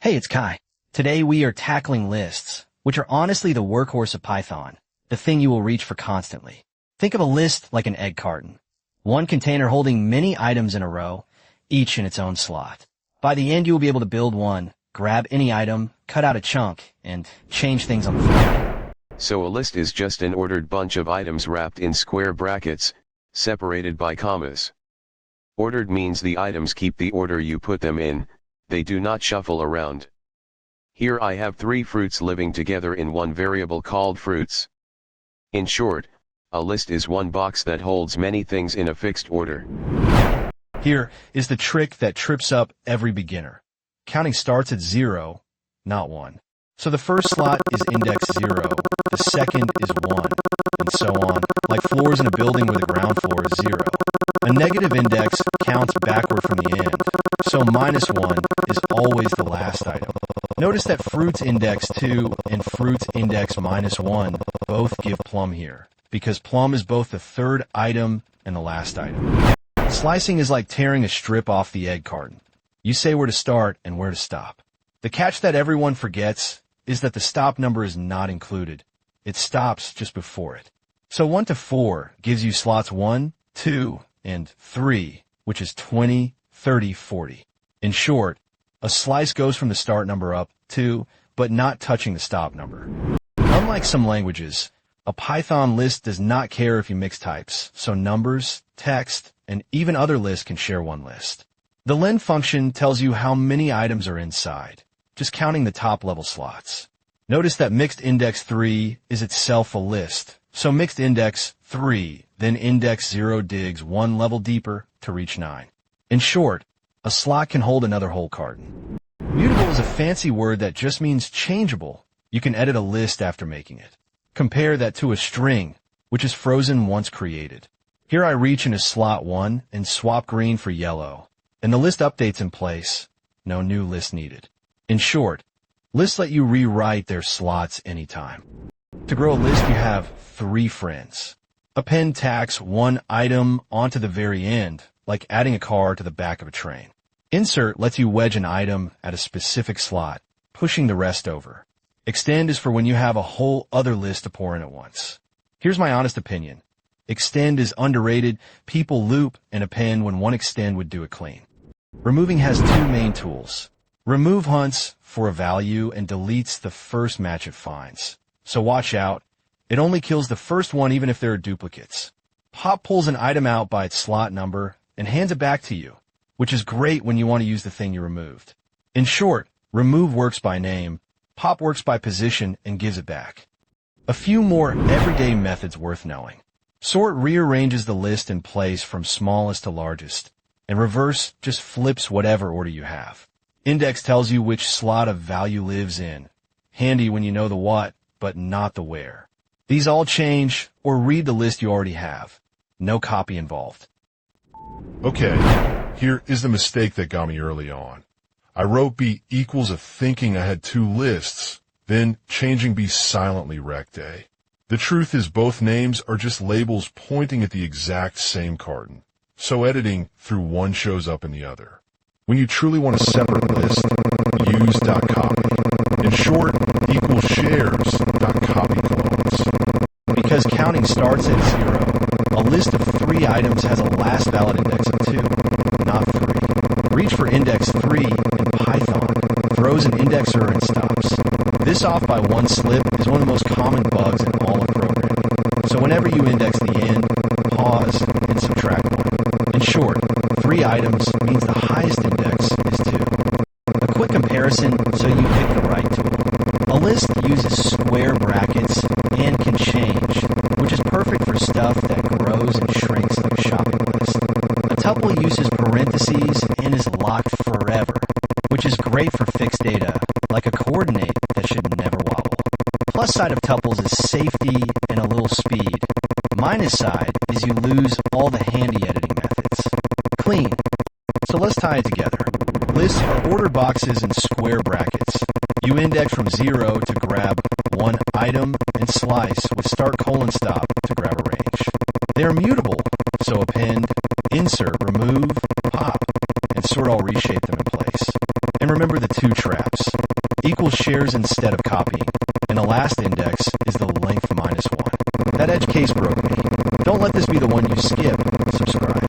Hey, it's Kai. Today we are tackling lists, which are honestly the workhorse of Python, the thing you will reach for constantly. Think of a list like an egg carton. One container holding many items in a row, each in its own slot. By the end, you will be able to build one, grab any item, cut out a chunk, and change things on the fly. So a list is just an ordered bunch of items wrapped in square brackets, separated by commas. Ordered means the items keep the order you put them in, they do not shuffle around. Here I have 3 fruits living together in one variable called fruits. In short, a list is one box that holds many things in a fixed order. Here is the trick that trips up every beginner. Counting starts at 0, not 1. So the first slot is index 0, the second is 1, and so on, like floors in a building where the ground floor is 0. A negative index counts backward from the end, so -1 is always the last item. Notice that fruits index 2 and fruits index -1 both give plum here, because plum is both the third item and the last item. Slicing is like tearing a strip off the egg carton. You say where to start and where to stop. The catch that everyone forgets is that the stop number is not included. It stops just before it. So 1 to 4 gives you slots 1, 2, and 3, which is 20, 30, 40. In short, a slice goes from the start number up 2, but not touching the stop number. Unlike some languages, a Python list does not care if you mix types, so numbers, text, and even other lists can share one list. The len function tells you how many items are inside, just counting the top level slots. Notice that mixed index 3 is itself a list, so mixed index 3, then index 0 digs one level deeper to reach 9. In short, a slot can hold another whole carton. Mutable is a fancy word that just means changeable. You can edit a list after making it. Compare that to a string, which is frozen once created. Here I reach into slot 1 and swap green for yellow, and the list updates in place. No new list needed. In short, lists let you rewrite their slots anytime. To grow a list, you have 3 friends. Append tacks one item onto the very end, like adding a car to the back of a train. Insert lets you wedge an item at a specific slot, pushing the rest over. Extend is for when you have a whole other list to pour in at once. Here's my honest opinion. Extend is underrated. People loop and append when one extend would do it clean. Removing has 2 main tools. Remove hunts for a value and deletes the first match it finds. So watch out. It only kills the first one even if there are duplicates. Pop pulls an item out by its slot number and hands it back to you, which is great when you want to use the thing you removed. In short, remove works by name, pop works by position and gives it back. A few more everyday methods worth knowing. Sort rearranges the list in place from smallest to largest, and reverse just flips whatever order you have. Index tells you which slot a value lives in. Handy when you know the what, but not the where. These all change or read the list you already have. No copy involved. Okay, here is the mistake that got me early on. I wrote B equals a thinking I had 2 lists, then changing B silently wrecked A. The truth is both names are just labels pointing at the exact same carton, so editing through one shows up in the other. When you truly want a separate list, use .copy. In short, equal shares .copy clones. Because counting starts at 0, a list of 3 items has a last valid index of 2, not 3. Reach for index 3 in Python, throws an indexer and stops. This off by 1 slip is one of the most common bugs in all of programming. So whenever you index the end, pause and subtract 1. In short, 3 items means the highest index is 2. A quick comparison so you pick the right tool. A list uses square brackets and can change, which is perfect for stuff that grows and shrinks like a shopping list. A tuple uses parentheses and is locked forever, which is great for fixed data, like a coordinate that should never wobble. Plus side of tuples is safety and a little speed. Minus side is you lose all the handy editing methods. Clean. So let's tie it together. Lists are ordered boxes in square brackets. You index from 0 to grab one item and slice with start : stop to grab a range. They are mutable, so append, insert, remove, pop, and sort all reshape them in place. And remember the two traps. Equals shares instead of copying, and the last index is the length minus 1. That edge case broke me. Don't let this be the one you skip. Subscribe.